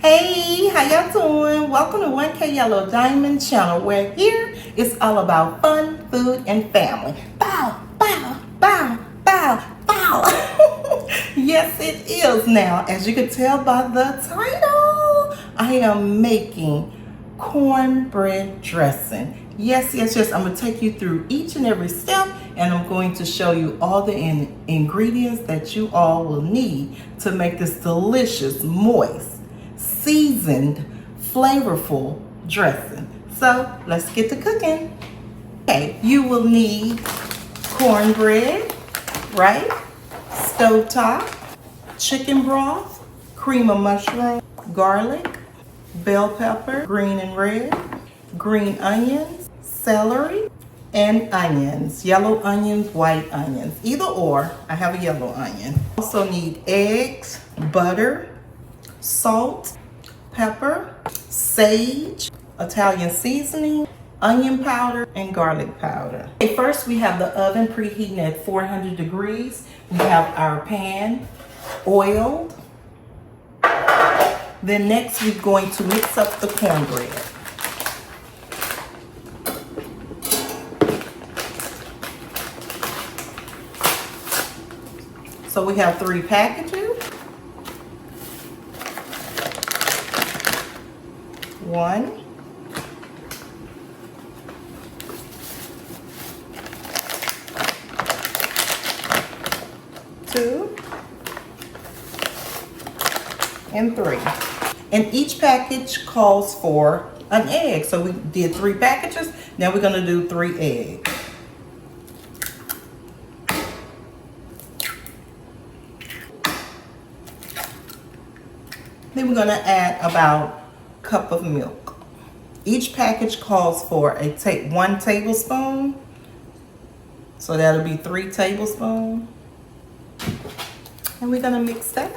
Hey, how y'all doing? Welcome to 1K Yellow Diamond channel, where here it's all about fun, food, and family. Bow, bow, bow, bow, bow. Yes, it is now. As you can tell by the title, I am making cornbread dressing. Yes. I'm going to take you through each and every step, and I'm going to show you all the ingredients that you all will need to make this delicious, moist, seasoned, flavorful dressing. So let's get to cooking. Okay, you will need cornbread, right? Stovetop, chicken broth, cream of mushroom, garlic, bell pepper, green and red, green onions, celery, and onions. Yellow onions, white onions, either or. I have a yellow onion. Also need eggs, butter, salt, pepper, sage, Italian seasoning, onion powder, and garlic powder. Okay, first we have the oven preheating at 400 degrees. We have our pan oiled. Then next we're going to mix up the cornbread. So we have 3 packages. 1, 2, and 3. And each package calls for an egg. So we did 3 packages. Now we're going to do 3 eggs. Then we're going to add about a cup of milk. Each package calls for 1 tablespoon. So that'll be 3 tablespoons. And we're going to mix that.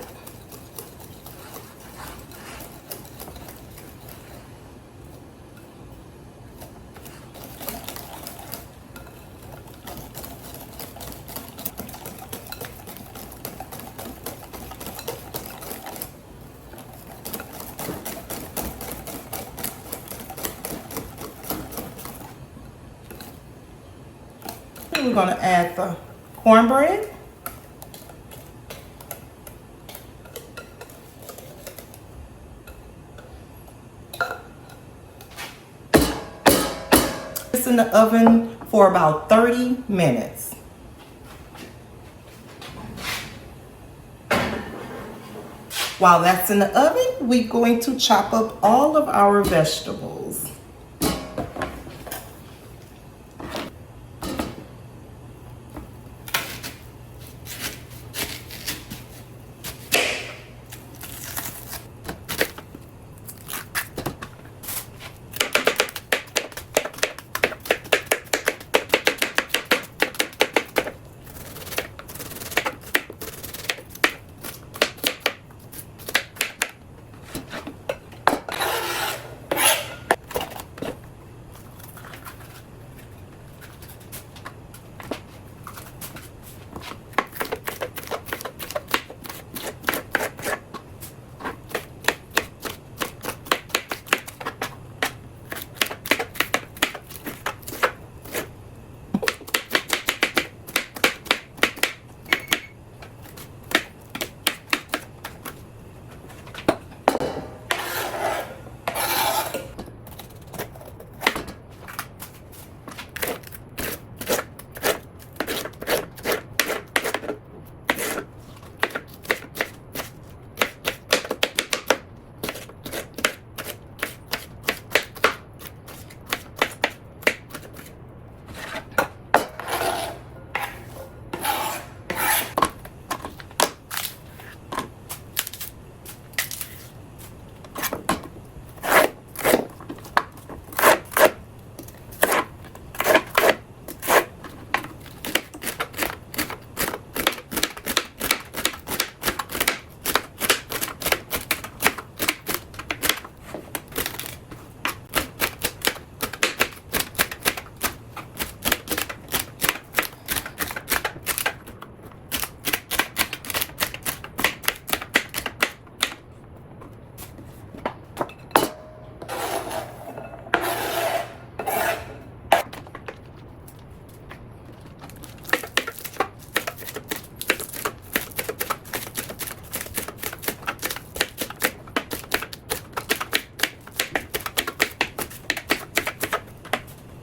We're going to add the cornbread. It's in the oven for about 30 minutes. While that's in the oven, we're going to chop up all of our vegetables.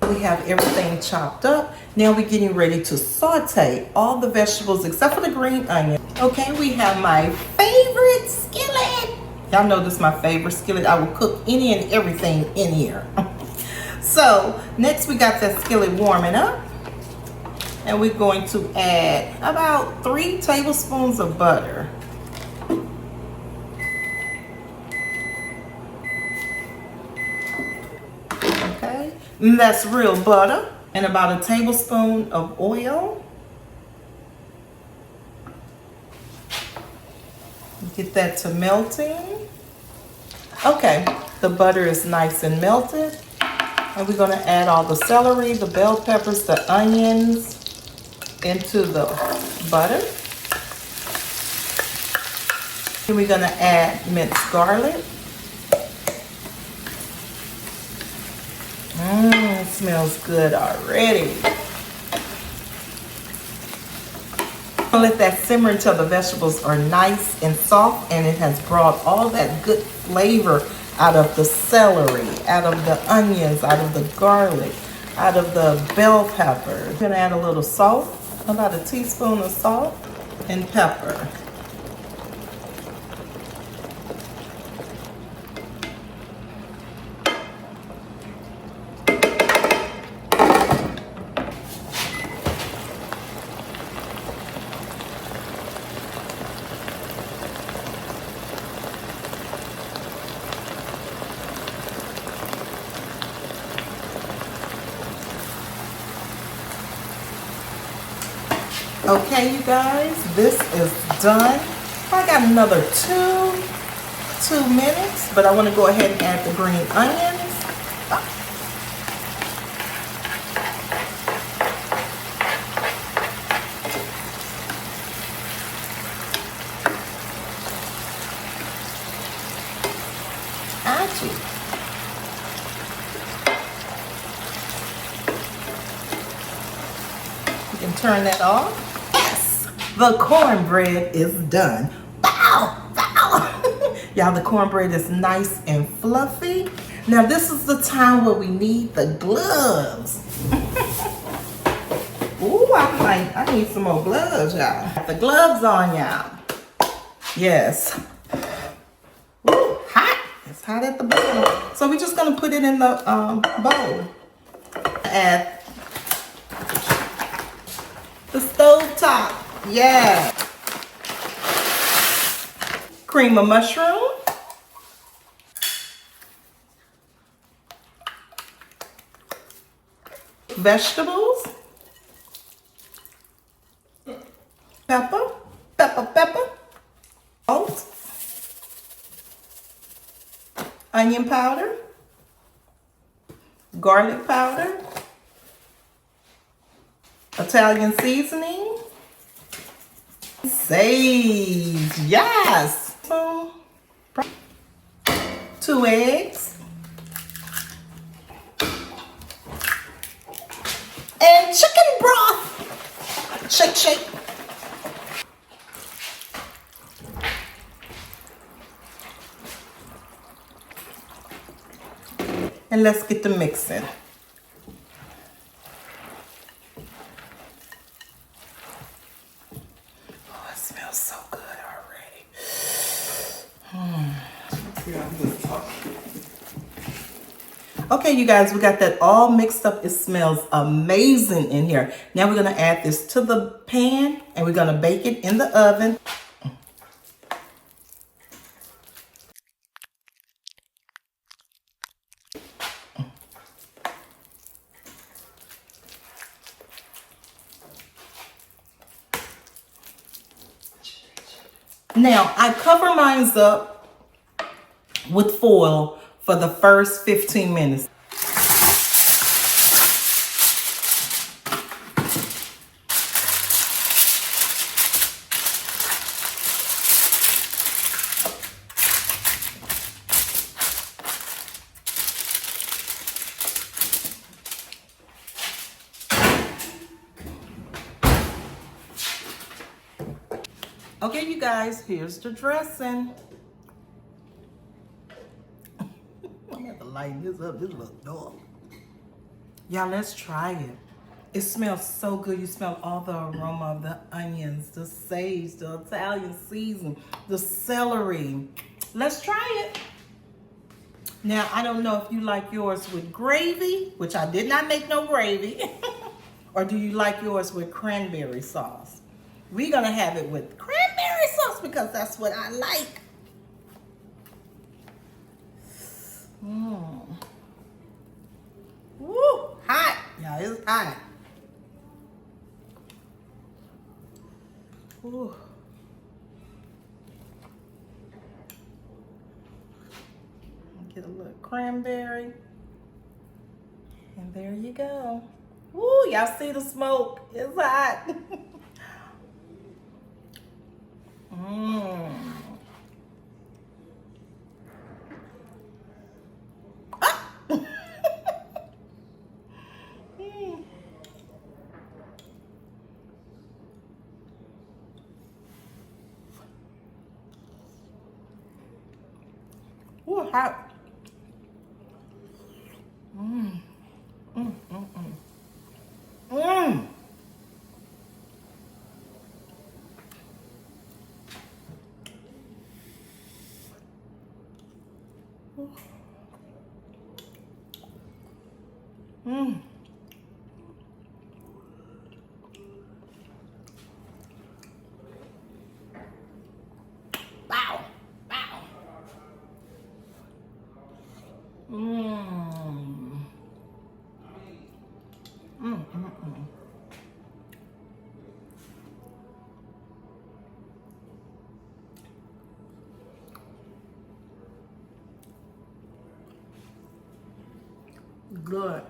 We have everything chopped up. Now we're getting ready to saute all the vegetables except for the green onion. Okay, we have my favorite skillet. Y'all know this is my favorite skillet. I will cook any and everything in here. So next we got that skillet warming up. And we're going to add about 3 tablespoons of butter. Okay, and that's real butter. And about a tablespoon of oil. Get that to melting. Okay, the butter is nice and melted. And we're gonna add all the celery, the bell peppers, the onions into the butter. And we're gonna add minced garlic. It smells good already. I'll let that simmer until the vegetables are nice and soft and it has brought all that good flavor out of the celery, out of the onions, out of the garlic, out of the bell pepper. I'm gonna add a little salt, about a teaspoon of salt and pepper. Okay, you guys, this is done. I got another two minutes, but I want to go ahead and add the green onions. You can turn that off. Yes, the cornbread is done. Bow, bow. Y'all, the cornbread is nice and fluffy. Now this is the time where we need the gloves. Ooh, I need some more gloves, y'all. Got the gloves on, y'all. Yes. Ooh, hot. It's hot at the bottom. So we're just gonna put it in the bowl. Add the stove top. Yeah. Cream of mushroom. Vegetables. Pepper. Pepper. Salt. Onion powder. Garlic powder. Italian seasoning. Sage. Yes. 2 eggs. And chicken broth. Shake, shake. And let's get the mixing. Oh, it smells so good already. Okay, you guys, we got that all mixed up. It smells amazing in here. Now we're gonna add this to the pan and we're gonna bake it in the oven. Now, I cover mine up with foil for the first 15 minutes. Okay, you guys, here's the dressing. I'm gonna have to lighten this up. This looks dark. Y'all, let's try it. It smells so good. You smell all the aroma of the onions, the sage, the Italian season, the celery. Let's try it. Now, I don't know if you like yours with gravy, which I did not make no gravy, or do you like yours with cranberry sauce? We're gonna have it with cranberry sauce because that's what I like. Mmm. Woo, hot. Yeah, it's hot. Ooh. Get a little cranberry. And there you go. Woo, y'all see the smoke. It's hot. Mmm. Ah! Mm. Ooh, hot. Mmm. Mmm, mmm, mmm. Mmm. Mmm. Wow. Wow. Mmm. Mmm, mmm, mmm. Good.